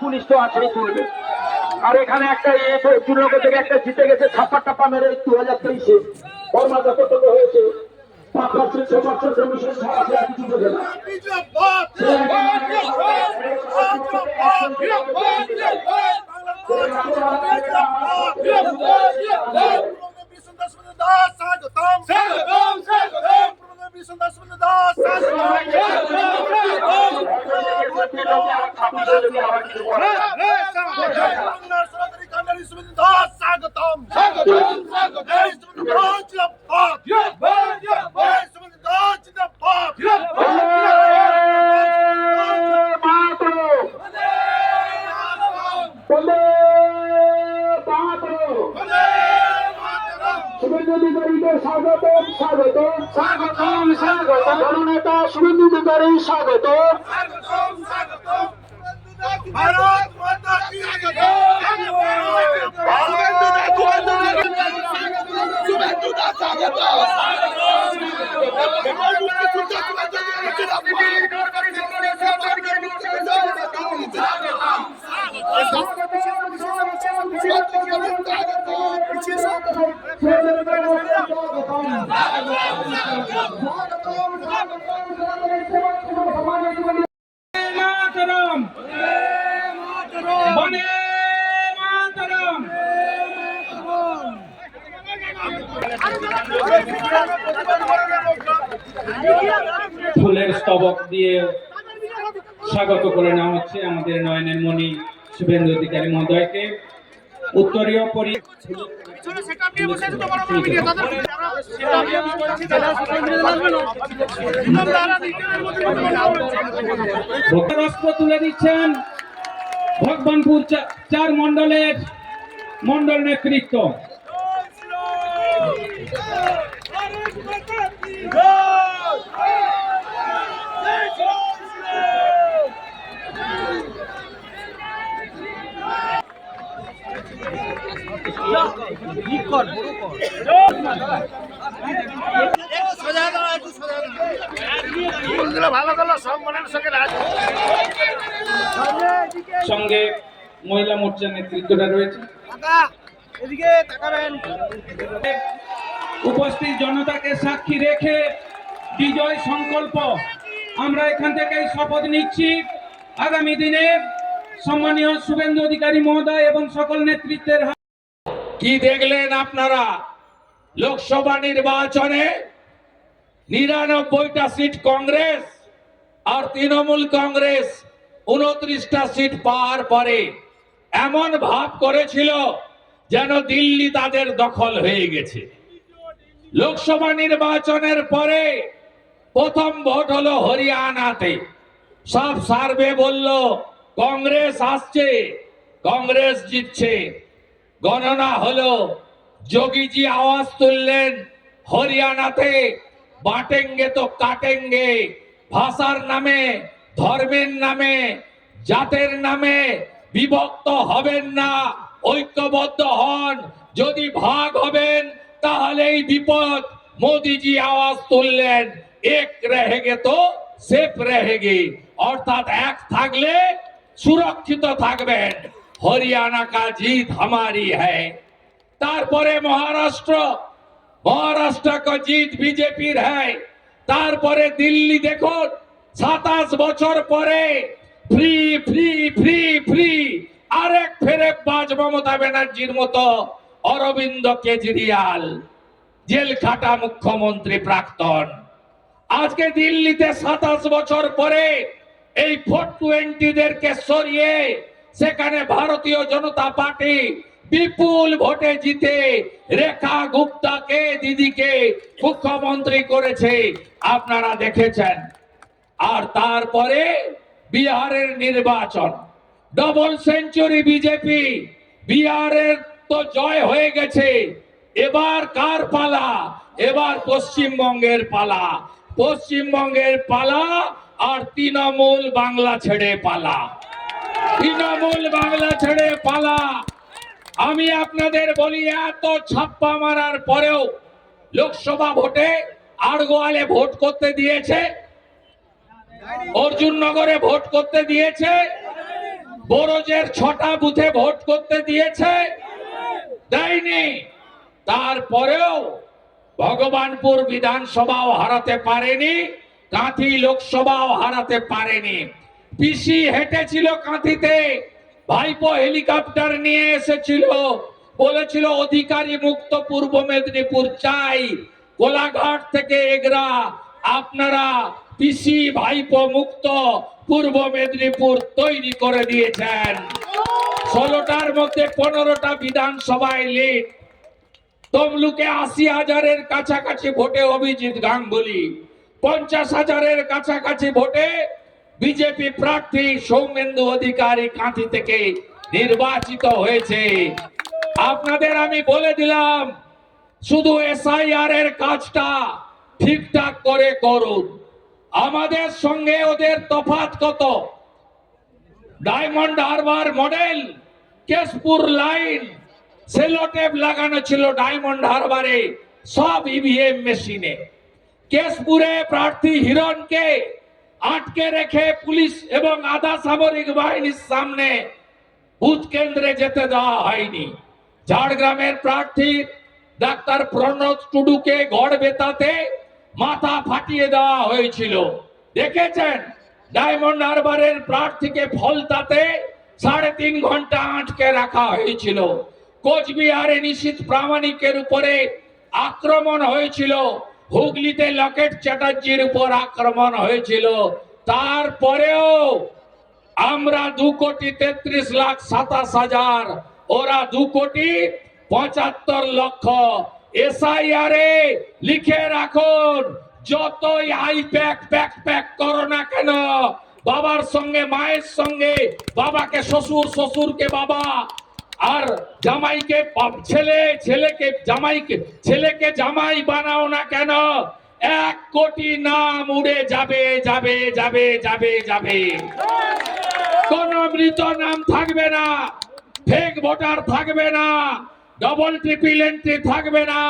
Police তো আছেই তুলবে। আর এখানে একটা চুনলোক থেকে একটা জিতে গেছে ছাপ্পা টাপ্পা মেরে 2023-এ বর্মা যত হয়েছে 5% 6% কমিশন ছাড়া কিছু বোঝে না। শুভেন্দু অধিকারীকে স্বাগতম স্বাগতম স্বাগতম স্বাগতম জননেতা শুভেন্দু অধিকারী স্বাগতম ভারত মাতা কি শুভেন্দু দা স্বাগত ফুলের স্তবক দিয়ে স্বাগত করে নেওয়া হচ্ছে আমাদের নয়নের মণি শুভেন্দু অধিকারী মহোদয়কে। উত্তরীয় ভোক্তারস্ত্র তুলে দিচ্ছেন ভগবানপুর 4 মন্ডলের মন্ডল নেতৃত্ব। সঙ্গে মহিলা মোর্চার নেতৃত্বটা রয়েছে। উপস্থিত জনতাকে সাক্ষী রেখে বিজয় সংকল্প আমরা এখান থেকে শপথ নিচ্ছি। আগামী দিনে সম্মানীয় শুভেন্দু অধিকারী মহোদয় এবং সকল নেতৃত্বের কি দেখলেন আপনারা? লোকসভা নির্বাচনে 99টা সিট কংগ্রেস আর তৃণমূল কংগ্রেস 29টা সিট পাওয়ার পরে এমন ভাব করেছিল যেন দিল্লি তাদের দখল হয়ে গেছে। লোকসভা নির্বাচনের পরে প্রথম ভোট হলো হরিয়ানাতে। সব সার্ভে বলল কংগ্রেস আসছে, কংগ্রেস জিতছে। গণনা হলো, যোগীজি আওয়াজ তুললেন হরিয়ানাতে বাটেঙ্গে তো কাটেঙ্গে, ভাষার নামে, ধর্মের নামে, জাতের নামে বিভক্ত হবেন না, ঐক্যবদ্ধ হন, যদি ভাগ হবেন তাহলেই বিপদ। মোদিজি আওয়াজ তুললেন এক रहेंगे তো সেফ रहेंगे, অর্থাৎ এক থাকলে সুরক্ষিত থাকবেন। হরিয়ানা কা জিত हमारी है। তারপরে মহারাষ্ট্র কা জিত বিজেপির है। তারপরে দিল্লি দেখুন 27 বছর পরে ফ্রি ফ্রি ফ্রি ফ্রি আরেক ফেরে বাজ মমতা ব্যানার্জির মতো অরবিন্দ কেজরিওয়াল জেল খাটা মুখ্যমন্ত্রী প্রাক্তন। আজকে দিল্লিতে 27 বছর পরে এই 420দেরকে সরিয়ে সেখানে ভারতীয় জনতা পার্টি বিপুল ভোটে জিতে রেখা গুপ্তাকে দিদিকে মুখ্যমন্ত্রী করেছে, আপনারা দেখেছেন। আর তারপরে বিহারের নির্বাচন, ডবল সেঞ্চুরি বিজেপি। বিহারের তো জয় হয়ে গেছে, এবার কার পালা? এবার পশ্চিমবঙ্গের পালা। পশ্চিমবঙ্গের পালা আর তৃণমূল বাংলা ছেড়ে পালা। তৃণমূল বাংলা ছেড়ে পালা। আমি আপনাদের বলি, এত ছাপ্পা মারার পরেও লোকসভা ভোটে আড়গোয়ালে ভোট করতে দিয়েছে। অর্জুননগরে ভোট করতে দিয়েছে, বরজের 6টা বুথে ভোট করতে দিয়েছে, দেয়নি। তারপরেও ভগবানপুর বিধানসভাও হারাতে পারেনি, কাঁথি লোকসভাও হারাতে পারেনি। পিসি হেঁটেছিল কাঁথিতে, ভাইপো হেলিকপ্টার নিয়ে এসেছিল, বলেছিল অধিকারী মুক্ত পূর্ব মেদিনীপুর চাই। কোলাঘাট থেকে এগরা আপনারা পিসি ভাইপো মুক্ত পূর্ব মেদিনীপুর তৈরি করে দিয়েছেন। 16টার মধ্যে 15টা বিধানসভায় লিড। তমলুকে 80,000-এর কাছাকাছি ভোটে অভিজিৎ গাঙ্গুলি, 50,000-এর কাছাকাছি ভোটে বিজেপি প্রার্থী সৌমেন্দু অধিকারী কাঁথি থেকে নির্বাচিত হয়েছে। আপনাদের আমি বলে দিলাম, শুধু এসআইআর এর কাজটা ঠিকঠাক করে করুন। আমাদের সঙ্গে ওদের তফাৎ কত? Diamond Harbour model, Keshpur line, Sellotape লাগানো ছিল ডায়মন্ড হারবারে, সব ইভিএম মেশিনে। কেশপুরে প্রার্থী হিরণকে আটকে রেখে পুলিশ এবং আধা সামরিক বাহিনীর সামনে বুথ কেন্দ্রে যেতে দেওয়া হয়নি। ঝাড়গ্রামের প্রার্থী ডাক্তার প্রণব টুডুকে গড়বেতাতে মাথা ফাটিয়ে দেওয়া হয়েছিল, দেখেছেন? ডায়মন্ড হারবারের প্রার্থীকে ফলতাতে 3.5 ঘন্টা আটকে রাখা হয়েছিল। কোচবিহারে নিশীথ প্রামাণিকের উপরে আক্রমণ হয়েছিল, হুগলিতে লকেট চ্যাটার্জির উপর আক্রমণ হয়েছিল। তারপরেও আমরা 2,33,27,000, ওরা 2,75,00,000। এসআইআর এ লিখে রাখুন, যতই আইপ্যাক ব্যাকপ্যাক করো না কেন, বাবার সঙ্গে মায়ের সঙ্গে, বাবাকে শ্বশুর, শ্বশুরকে বাবা, আর জামাইকে ছেলে, ছেলেকে জামাইকে, ছেলেকে জামাই বানাও না কেন, 1 কোটি নাম উড়ে যাবে, যাবে, যাবে, যাবে, যাবে। কোন মৃত নাম থাকবে না, ফেক ভোটার থাকবে না, ডবল ট্রিপল এন্ট্রি থাকবে না।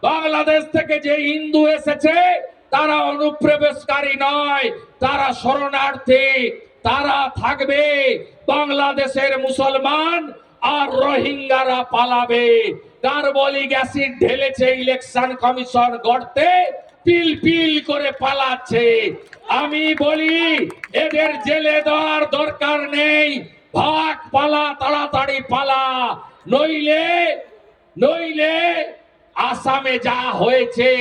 বাংলাদেশ থেকে যে হিন্দু এসেছে তারা অনুপ্রবেশকারী নয়, তারা শরণার্থী, তারা থাকবে। বাংলাদেশের মুসলমান আর রোহিঙ্গারা পালাবে। কার্বলিক অ্যাসিড ঢেলেছে ইলেকশন কমিশন গড়তে, পিল পিল করে পালাচ্ছে। আমি বলি এদের জেলে দেওয়ার দরকার নেই, ভাগ, পালা, তাড়াতাড়ি পালা, নইলে নইলে আসামে যা হয়েছে,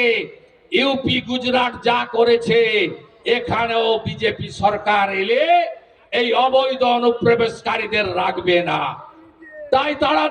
ইউপি গুজরাট যা করেছে, এখানেও বিজেপি সরকার এলে এই অবৈধ অনুপ্রবেশকারীদের রাখবে না। তাই তারা